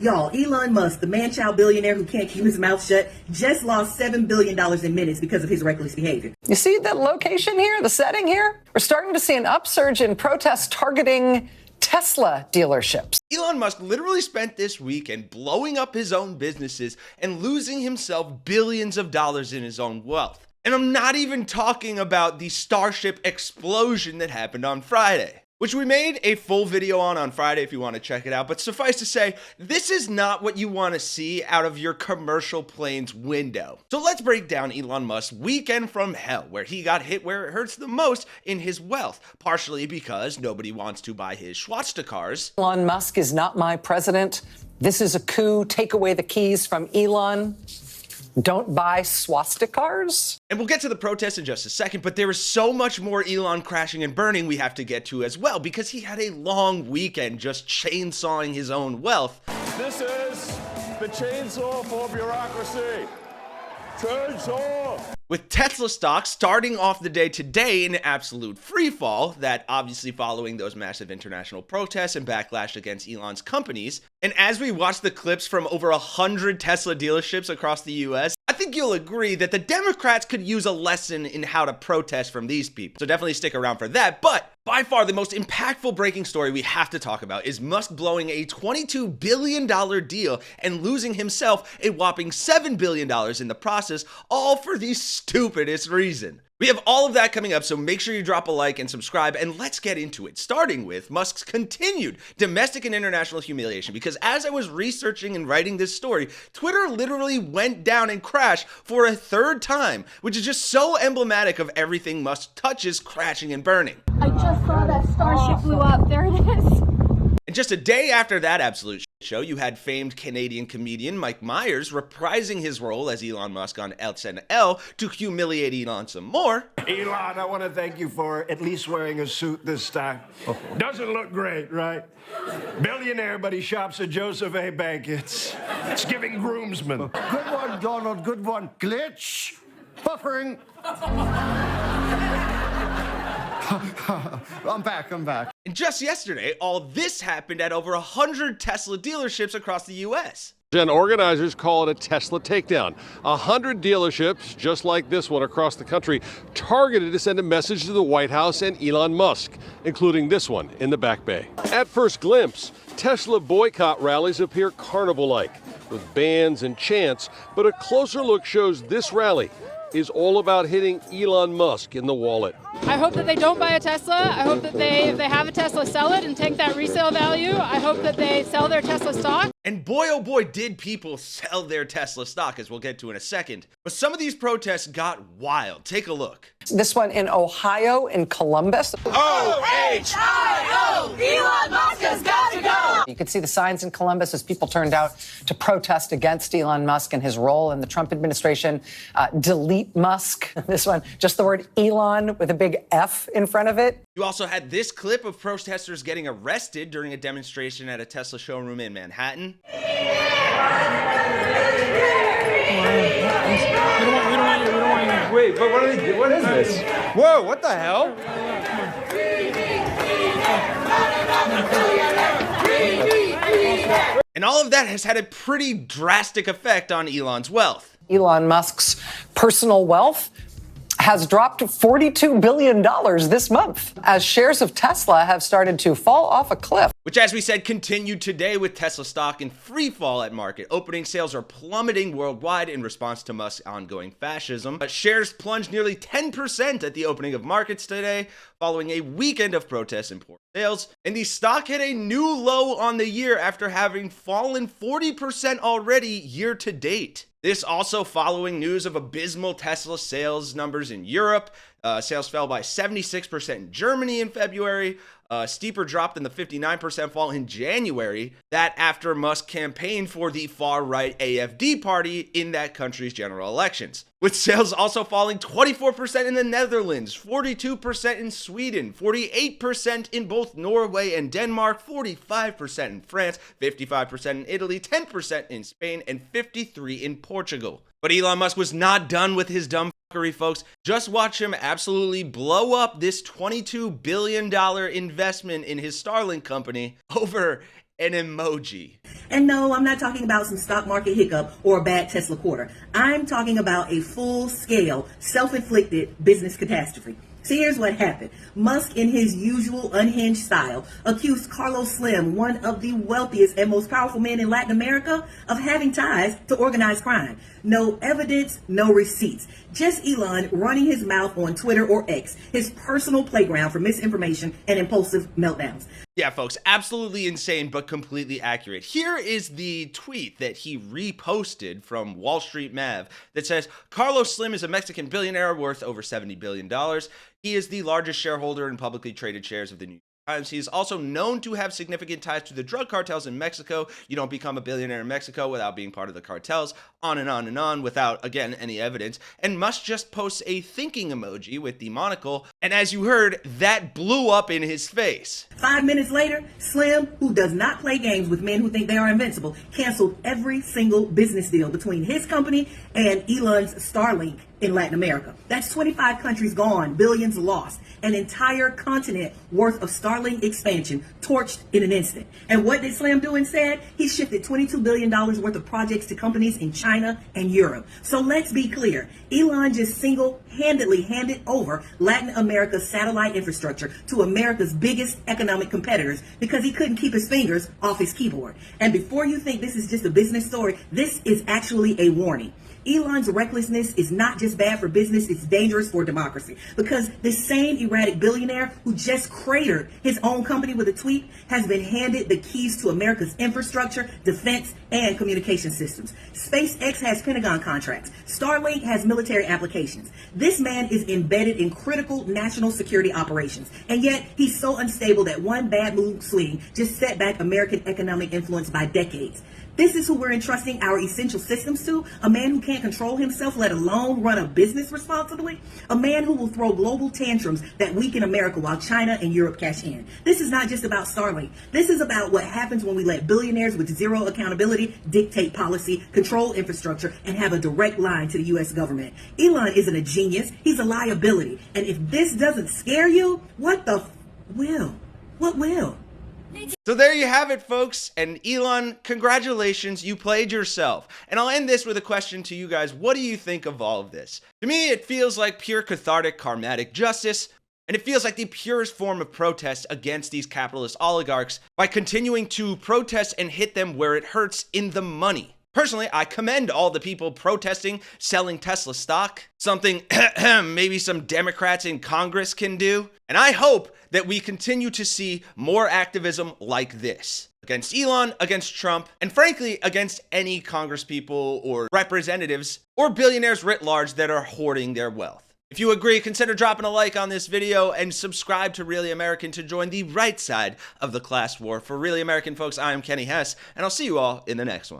Y'all, Elon Musk, the man-child billionaire who can't keep his mouth shut, just lost $7 billion in minutes because of his reckless behavior. You see the location here, the setting here? We're starting to see an upsurge in protests targeting Tesla dealerships. Elon Musk literally spent this weekend blowing up his own businesses and losing himself billions of dollars in his own wealth. And I'm not even talking about the Starship explosion that happened on Friday, which we made a full video on Friday if you want to check it out. But suffice to say, this is not what you want to see out of your commercial plane's window. So let's break down Elon Musk's weekend from hell, where he got hit where it hurts the most in his wealth, partially because nobody wants to buy his Schwarzkopfers. Elon Musk is not my president. This is a coup. Take away the keys from Elon. Don't buy swastikars. And we'll get to the protests in just a second, but there is so much more Elon crashing and burning we have to get to as well, because he had a long weekend just chainsawing his own wealth. This is the chainsaw for bureaucracy. Chainsaw! With Tesla stock starting off the day today in an absolute free fall, that obviously following those massive international protests and backlash against Elon's companies. And as we watch the clips from over 100 Tesla dealerships across the US, I think you'll agree that the Democrats could use a lesson in how to protest from these people. So definitely stick around for that. But by far the most impactful breaking story we have to talk about is Musk blowing a $22 billion deal and losing himself a whopping $7 billion in the process, all for the stupidest reason. We have all of that coming up, so make sure you drop a like and subscribe, and let's get into it, starting with Musk's continued domestic and international humiliation, because as I was researching and writing this story, Twitter literally went down and crashed for a third time, which is just so emblematic of everything Musk touches crashing and burning. I just saw that Starship blew up. There it is. And just a day after that absolute show, you had famed Canadian comedian Mike Myers reprising his role as Elon Musk on SNL to humiliate Elon some more. Elon, I want to thank you for at least wearing a suit this time. Doesn't look great, right? Billionaire, but he shops at Joseph A. Bank. It's giving groomsmen. Good one, Donald. Good one. Glitch. Buffering. I'm back. And just yesterday, all this happened at over 100 Tesla dealerships across the US. And organizers call it a Tesla takedown. 100 dealerships, just like this one across the country, targeted to send a message to the White House and Elon Musk, including this one in the Back Bay. At first glimpse, Tesla boycott rallies appear carnival-like, with bands and chants, but a closer look shows this rally is all about hitting Elon Musk in the wallet. I hope that they don't buy a Tesla. I hope that if they have a Tesla, sell it and take that resale value. I hope that they sell their Tesla stock. And boy, oh boy, did people sell their Tesla stock, as we'll get to in a second. But some of these protests got wild. Take a look. This one in Ohio, in Columbus. O-H-I-O! Elon Musk has got to go! You could see the signs in Columbus as people turned out to protest against Elon Musk and his role in the Trump administration. Delete Musk. This one, just the word Elon with a big F in front of it. You also had this clip of protesters getting arrested during a demonstration at a Tesla showroom in Manhattan. We don't want you. Wait, but what are they doing? What is this? Whoa, what the hell? And all of that has had a pretty drastic effect on Elon's wealth. Elon Musk's personal wealth has dropped $42 billion this month as shares of Tesla have started to fall off a cliff. Which, as we said, continued today with Tesla stock in free fall at market. Opening sales are plummeting worldwide in response to Musk's ongoing fascism. Shares plunged nearly 10% at the opening of markets today, following a weekend of protests and poor sales. And the stock hit a new low on the year after having fallen 40% already year to date. This also following news of abysmal Tesla sales numbers in Europe. Sales fell by 76% in Germany in February. Steeper drop than the 59% fall in January. That after Musk campaigned for the far-right AfD party in that country's general elections. With sales also falling 24% in the Netherlands, 42% in Sweden, 48% in both Norway and Denmark, 45% in France, 55% in Italy, 10% in Spain, and 53% in Portugal. But Elon Musk was not done with his dumb fuckery, folks. Just watch him absolutely blow up this $22 billion investment in his Starlink company over an emoji. And no, I'm not talking about some stock market hiccup or a bad Tesla quarter. I'm talking about a full-scale, self-inflicted business catastrophe. So here's what happened. Musk, in his usual unhinged style, accused Carlos Slim, one of the wealthiest and most powerful men in Latin America, of having ties to organized crime. No evidence, no receipts. Just Elon running his mouth on Twitter or X, his personal playground for misinformation and impulsive meltdowns. Yeah, folks, absolutely insane, but completely accurate. Here is the tweet that he reposted from Wall Street Mav that says, Carlos Slim is a Mexican billionaire worth over $70 billion. He is the largest shareholder in publicly traded shares of the New York Times. He is also known to have significant ties to the drug cartels in Mexico. You don't become a billionaire in Mexico without being part of the cartels, on and on, without, again, any evidence. And Musk just posts a thinking emoji with the monocle, and as you heard, that blew up in his face. 5 minutes later, Slim, who does not play games with men who think they are invincible, canceled every single business deal between his company and Elon's Starlink in Latin America. That's 25 countries gone, billions lost, an entire continent worth of Starlink expansion torched in an instant. And what did Slim do instead? He shifted $22 billion worth of projects to companies in China and Europe. So let's be clear. Elon just single-handedly handed over Latin America's satellite infrastructure to America's biggest economic competitors because he couldn't keep his fingers off his keyboard. And before you think this is just a business story, this is actually a warning. Elon's recklessness is not just bad for business, it's dangerous for democracy. Because this same erratic billionaire who just cratered his own company with a tweet has been handed the keys to America's infrastructure, defense, and communication systems. SpaceX has Pentagon contracts. Starlink has military applications. This man is embedded in critical national security operations. And yet, he's so unstable that one bad move swing just set back American economic influence by decades. This is who we're entrusting our essential systems to, a man who can't control himself, let alone run a business responsibly, a man who will throw global tantrums that weaken America while China and Europe cash in. This is not just about Starlink. This is about what happens when we let billionaires with zero accountability dictate policy, control infrastructure, and have a direct line to the U.S. government. Elon isn't a genius. He's a liability. And if this doesn't scare you, what will? What will? So there you have it, folks. And Elon, congratulations, you played yourself. And I'll end this with a question to you guys. What do you think of all of this? To me, it feels like pure cathartic karmatic justice. And it feels like the purest form of protest against these capitalist oligarchs by continuing to protest and hit them where it hurts in the money. Personally, I commend all the people protesting selling Tesla stock, something maybe some Democrats in Congress can do. And I hope that we continue to see more activism like this against Elon, against Trump, and frankly, against any congresspeople or representatives or billionaires writ large that are hoarding their wealth. If you agree, consider dropping a like on this video and subscribe to Really American to join the right side of the class war. For Really American, folks, I am Kenny Hesse, and I'll see you all in the next one.